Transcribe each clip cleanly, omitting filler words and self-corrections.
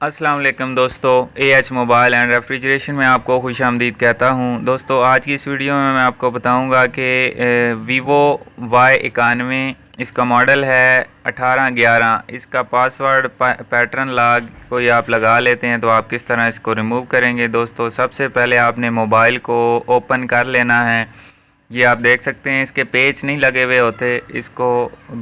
अस्सलाम वालेकुम दोस्तों, AH मोबाइल एंड रेफ्रिजरेशन में आपको खुशामदीद कहता हूं। दोस्तों, आज की इस वीडियो में मैं आपको बताऊंगा कि वीवो Y91 इसका मॉडल है 1811। इसका पासवर्ड पैटर्न लॉक कोई आप लगा लेते हैं तो आप किस तरह इसको रिमूव करेंगे। दोस्तों, सबसे पहले आपने मोबाइल को ओपन कर लेना है। ये आप देख सकते हैं, इसके पेच नहीं लगे हुए होते, इसको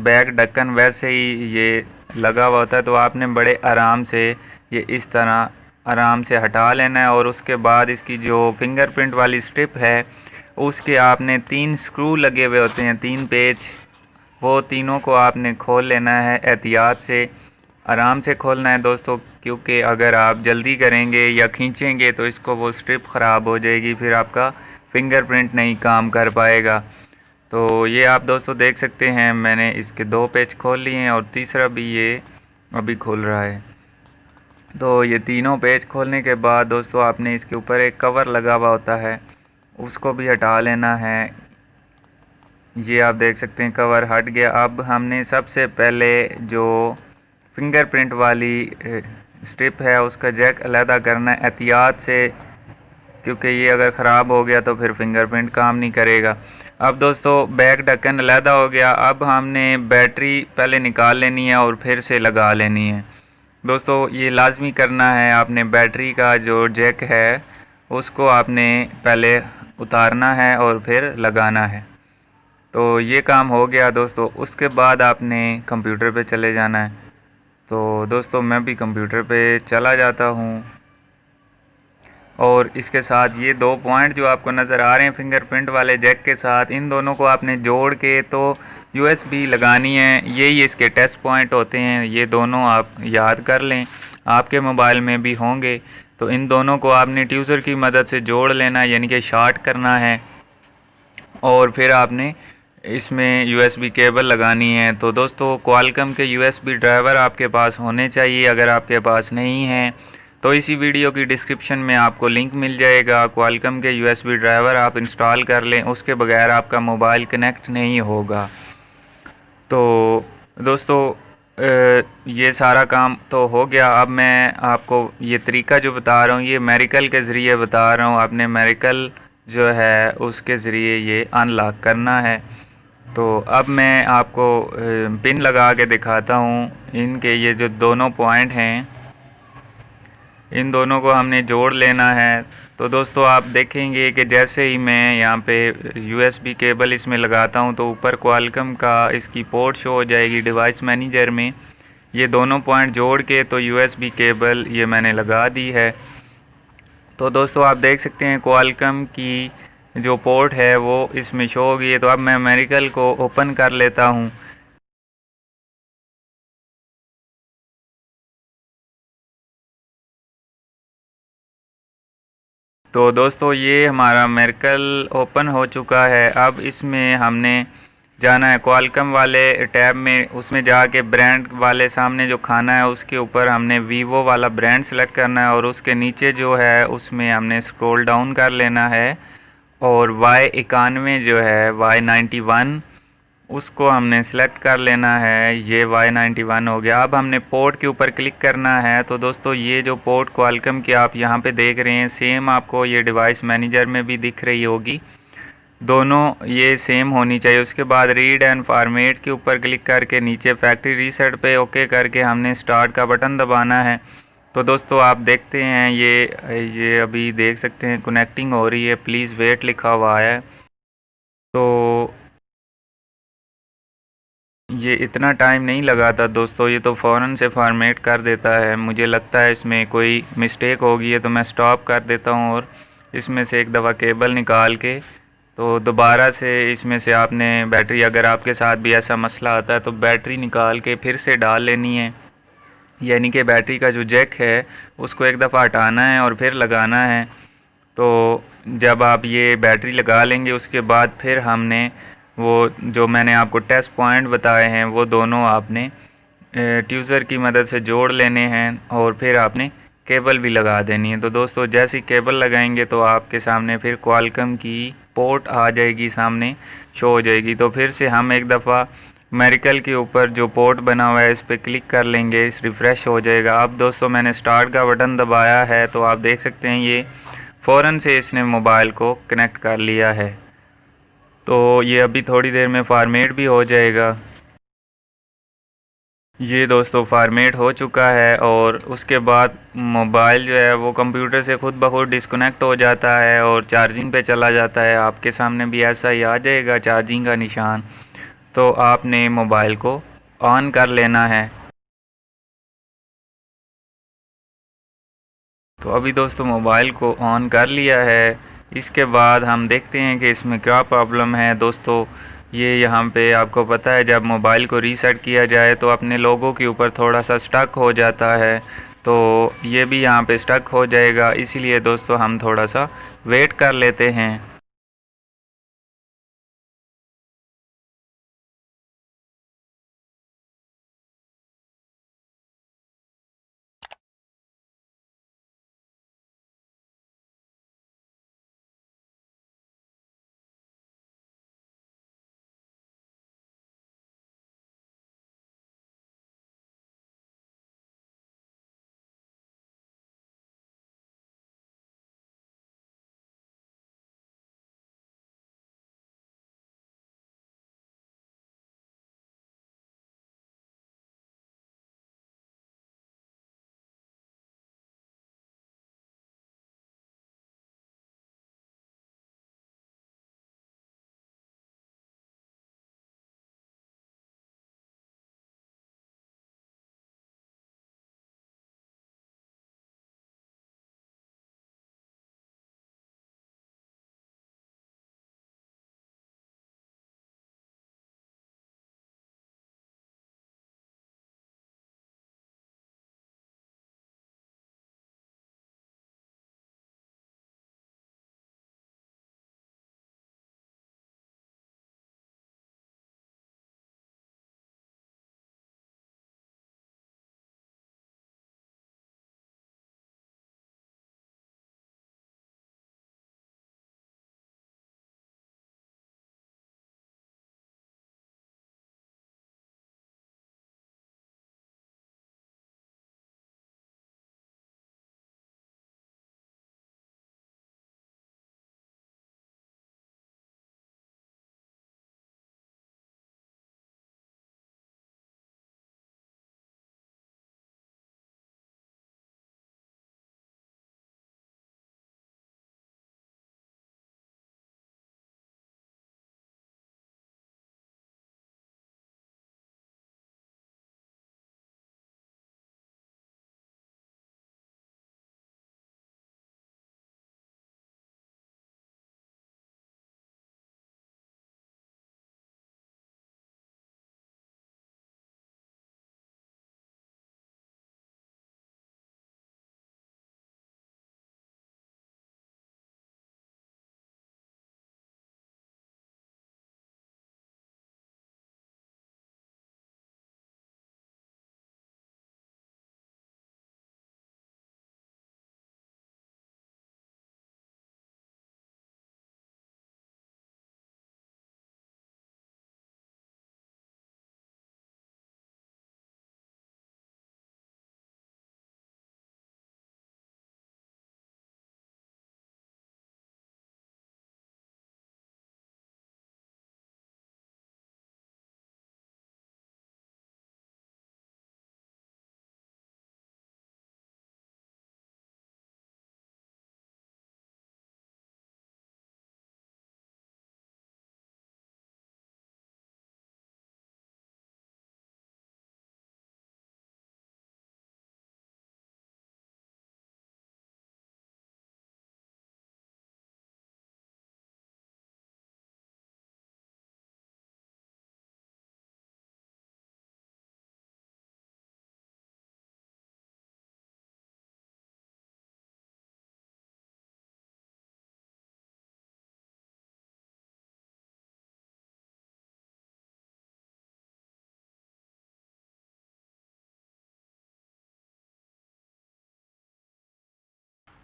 बैक ढक्कन वैसे ही ये लगा हुआ होता है। तो आपने बड़े आराम से ये इस तरह आराम से हटा लेना है और उसके बाद इसकी जो फिंगरप्रिंट वाली स्ट्रिप है उसके आपने 3 स्क्रू लगे हुए होते हैं, 3 पेच, वो तीनों को आपने खोल लेना है। एहतियात से आराम से खोलना है दोस्तों, क्योंकि अगर आप जल्दी करेंगे या खींचेंगे तो इसको वो स्ट्रिप ख़राब हो जाएगी, फिर आपका फिंगरप्रिंट नहीं काम कर पाएगा। तो ये आप दोस्तों देख सकते हैं, मैंने इसके 2 पेच खोल लिए हैं और तीसरा भी ये अभी खोल रहा है। तो ये तीनों पेज खोलने के बाद दोस्तों आपने इसके ऊपर एक कवर लगा हुआ होता है, उसको भी हटा लेना है। ये आप देख सकते हैं कवर हट गया। अब हमने सबसे पहले जो फिंगरप्रिंट वाली स्ट्रिप है उसका जैक अलहदा करना है एहतियात से, क्योंकि ये अगर ख़राब हो गया तो फिर फिंगरप्रिंट काम नहीं करेगा। अब दोस्तों बैक ढक्कन अलहदा हो गया। अब हमने बैटरी पहले निकाल लेनी है और फिर से लगा लेनी है। दोस्तों, ये लाजमी करना है, आपने बैटरी का जो जैक है उसको आपने पहले उतारना है और फिर लगाना है। तो ये काम हो गया दोस्तों। उसके बाद आपने कंप्यूटर पे चले जाना है। तो दोस्तों मैं भी कंप्यूटर पे चला जाता हूँ और इसके साथ ये 2 पॉइंट जो आपको नज़र आ रहे हैं फिंगरप्रिंट वाले जैक के साथ, इन दोनों को आपने जोड़ के तो USB लगानी है। यही इसके टेस्ट पॉइंट होते हैं, ये दोनों आप याद कर लें, आपके मोबाइल में भी होंगे। तो इन दोनों को आपने ट्यूज़र की मदद से जोड़ लेना, यानी कि शॉर्ट करना है और फिर आपने इसमें USB केबल लगानी है। तो दोस्तों क्वालकॉम के USB ड्राइवर आपके पास होने चाहिए। अगर आपके पास नहीं हैं तो इसी वीडियो की डिस्क्रिप्शन में आपको लिंक मिल जाएगा, क्वालकॉम के USB ड्राइवर आप इंस्टॉल कर लें, उसके बगैर आपका मोबाइल कनेक्ट नहीं होगा। तो दोस्तों ये सारा काम तो हो गया। अब मैं आपको ये तरीका जो बता रहा हूँ ये मेरिकल के ज़रिए बता रहा हूँ। आपने मेरिकल जो है उसके ज़रिए ये अनलॉक करना है। तो अब मैं आपको पिन लगा के दिखाता हूँ। इनके ये जो दोनों पॉइंट हैं इन दोनों को हमने जोड़ लेना है। तो दोस्तों आप देखेंगे कि जैसे ही मैं यहाँ पे USB केबल इसमें लगाता हूँ तो ऊपर क्वालकॉम का इसकी पोर्ट शो हो जाएगी डिवाइस मैनेजर में। ये दोनों पॉइंट जोड़ के तो USB केबल ये मैंने लगा दी है। तो दोस्तों आप देख सकते हैं क्वालकॉम की जो पोर्ट है वो इसमें शो हो गई है। तो अब मैं मेरिकल को ओपन कर लेता हूँ। तो दोस्तों ये हमारा मेरिकल ओपन हो चुका है। अब इसमें हमने जाना है क्वालकॉम वाले टैब में, उसमें जाके ब्रांड वाले सामने जो खाना है उसके ऊपर हमने वीवो वाला ब्रांड सेलेक्ट करना है और उसके नीचे जो है उसमें हमने स्क्रॉल डाउन कर लेना है और Y91 जो है Y91 उसको हमने सेलेक्ट कर लेना है। ये Y91 हो गया। अब हमने पोर्ट के ऊपर क्लिक करना है। तो दोस्तों ये जो पोर्ट क्वालकॉम की आप यहाँ पे देख रहे हैं सेम आपको ये डिवाइस मैनेजर में भी दिख रही होगी, दोनों ये सेम होनी चाहिए। उसके बाद रीड एंड फॉर्मेट के ऊपर क्लिक करके नीचे फैक्ट्री रीसेट पे ओके करके हमने स्टार्ट का बटन दबाना है। तो दोस्तों आप देखते हैं ये अभी देख सकते हैं कनेक्टिंग हो रही है, प्लीज़ वेट लिखा हुआ है। तो ये इतना टाइम नहीं लगाता दोस्तों, ये तो फ़ौरन से फॉर्मेट कर देता है। मुझे लगता है इसमें कोई मिस्टेक होगी है तो मैं स्टॉप कर देता हूँ और इसमें से एक दफ़ा केबल निकाल के तो दोबारा से इसमें से आपने बैटरी, अगर आपके साथ भी ऐसा मसला आता है तो बैटरी निकाल के फिर से डाल लेनी है। यानी कि बैटरी का जो जैक है उसको एक दफ़ा हटाना है और फिर लगाना है। तो जब आप ये बैटरी लगा लेंगे उसके बाद फिर हमने वो जो मैंने आपको टेस्ट पॉइंट बताए हैं वो दोनों आपने ट्यूज़र की मदद से जोड़ लेने हैं और फिर आपने केबल भी लगा देनी है। तो दोस्तों जैसे ही केबल लगाएंगे तो आपके सामने फिर क्वालकॉम की पोर्ट आ जाएगी, सामने शो हो जाएगी। तो फिर से हम एक दफ़ा मेरिकल के ऊपर जो पोर्ट बना हुआ है इस पर क्लिक कर लेंगे, इस रिफ़्रेश हो जाएगा। अब दोस्तों मैंने स्टार्ट का बटन दबाया है तो आप देख सकते हैं ये फ़ौरन से इसने मोबाइल को कनेक्ट कर लिया है। तो ये अभी थोड़ी देर में फॉर्मेट भी हो जाएगा। ये दोस्तों फॉर्मेट हो चुका है और उसके बाद मोबाइल जो है वो कंप्यूटर से खुद ब खुद डिस्कनेक्ट हो जाता है और चार्जिंग पे चला जाता है। आपके सामने भी ऐसा ही आ जाएगा चार्जिंग का निशान। तो आपने मोबाइल को ऑन कर लेना है। तो अभी दोस्तों मोबाइल को ऑन कर लिया है। इसके बाद हम देखते हैं कि इसमें क्या प्रॉब्लम है। दोस्तों ये यहाँ पे आपको पता है जब मोबाइल को रीसेट किया जाए तो अपने लोगों के ऊपर थोड़ा सा स्टक हो जाता है। तो ये भी यहाँ पे स्टक हो जाएगा, इसीलिए दोस्तों हम थोड़ा सा वेट कर लेते हैं।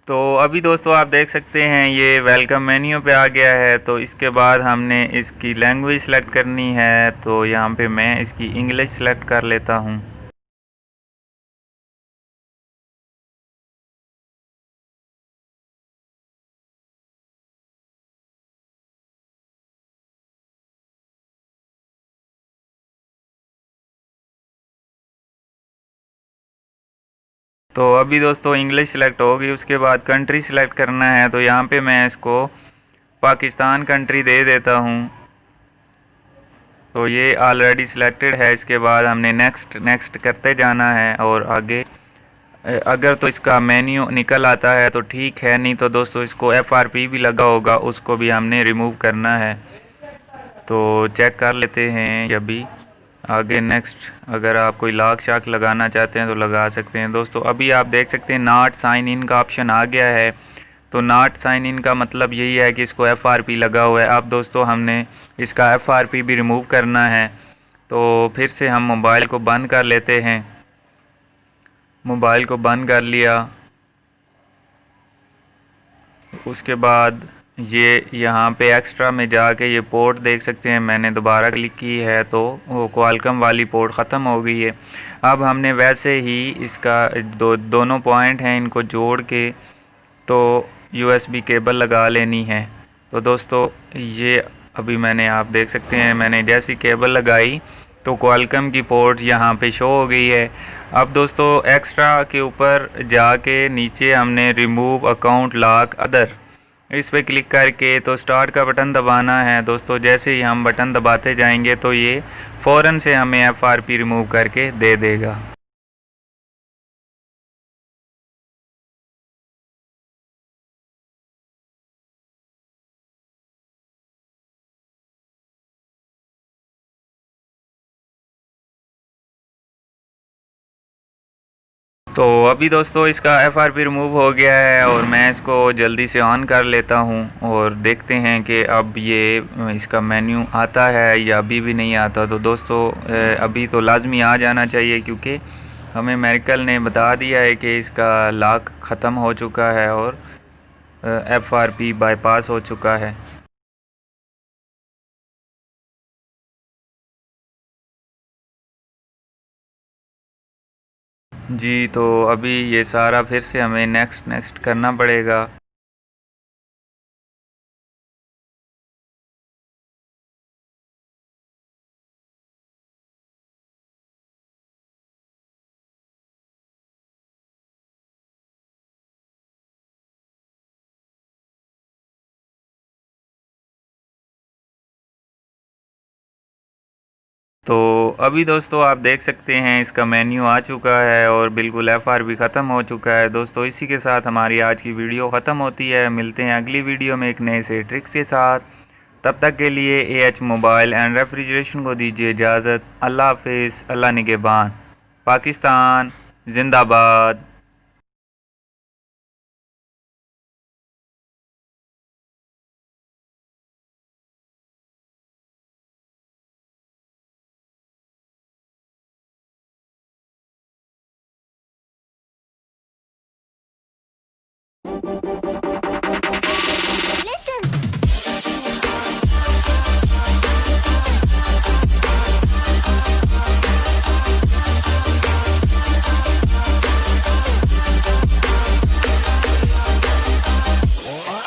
तो अभी दोस्तों आप देख सकते हैं ये वेलकम मेन्यू पे आ गया है। तो इसके बाद हमने इसकी लैंग्वेज सेलेक्ट करनी है। तो यहाँ पे मैं इसकी इंग्लिश सेलेक्ट कर लेता हूँ। तो अभी दोस्तों इंग्लिश सेलेक्ट हो गई। उसके बाद कंट्री सेलेक्ट करना है। तो यहाँ पे मैं इसको पाकिस्तान कंट्री दे देता हूँ। तो ये ऑलरेडी सिलेक्टेड है। इसके बाद हमने नेक्स्ट नेक्स्ट करते जाना है और आगे अगर तो इसका मेन्यू निकल आता है तो ठीक है, नहीं तो दोस्तों इसको FRP भी लगा होगा, उसको भी हमने रिमूव करना है। तो चेक कर लेते हैं अभी आगे नेक्स्ट। अगर आप कोई लॉक शाक लगाना चाहते हैं तो लगा सकते हैं। दोस्तों अभी आप देख सकते हैं नॉट साइन इन का ऑप्शन आ गया है। तो नॉट साइन इन का मतलब यही है कि इसको FRP लगा हुआ है। अब दोस्तों हमने इसका FRP भी रिमूव करना है। तो फिर से हम मोबाइल को बंद कर लेते हैं। मोबाइल को बंद कर लिया। उसके बाद ये यहाँ पे एक्स्ट्रा में जाके ये पोर्ट देख सकते हैं, मैंने दोबारा क्लिक की है तो वो क्वालकॉम वाली पोर्ट ख़त्म हो गई है। अब हमने वैसे ही इसका दोनों पॉइंट हैं, इनको जोड़ के तो USB केबल लगा लेनी है। तो दोस्तों ये अभी मैंने आप देख सकते हैं मैंने जैसी केबल लगाई तो क्वालकॉम की पोर्ट यहाँ पे शो हो गई है। अब दोस्तों एक्स्ट्रा के ऊपर जाके नीचे हमने रिमूव अकाउंट लॉक अदर, इस पर क्लिक करके तो स्टार्ट का बटन दबाना है। दोस्तों जैसे ही हम बटन दबाते जाएंगे तो ये फ़ौरन से हमें FRP रिमूव करके दे देगा। तो अभी दोस्तों इसका FRP रिमूव हो गया है और मैं इसको जल्दी से ऑन कर लेता हूँ और देखते हैं कि अब ये इसका मेन्यू आता है या अभी भी नहीं आता। तो दोस्तों अभी तो लाजमी आ जाना चाहिए क्योंकि हमें मेरिकल ने बता दिया है कि इसका लॉक ख़त्म हो चुका है और FRP बाईपास हो चुका है। जी तो अभी ये सारा फिर से हमें नेक्स्ट नेक्स्ट करना पड़ेगा। तो अभी दोस्तों आप देख सकते हैं इसका मेन्यू आ चुका है और बिल्कुल FRP ख़त्म हो चुका है। दोस्तों इसी के साथ हमारी आज की वीडियो ख़त्म होती है। मिलते हैं अगली वीडियो में एक नए से ट्रिक्स के साथ। तब तक के लिए AH मोबाइल एंड रेफ्रिजरेशन को दीजिए इजाज़त। अल्लाह हाफिज़। अल्लाह निगहबान। पाकिस्तान जिंदाबाद।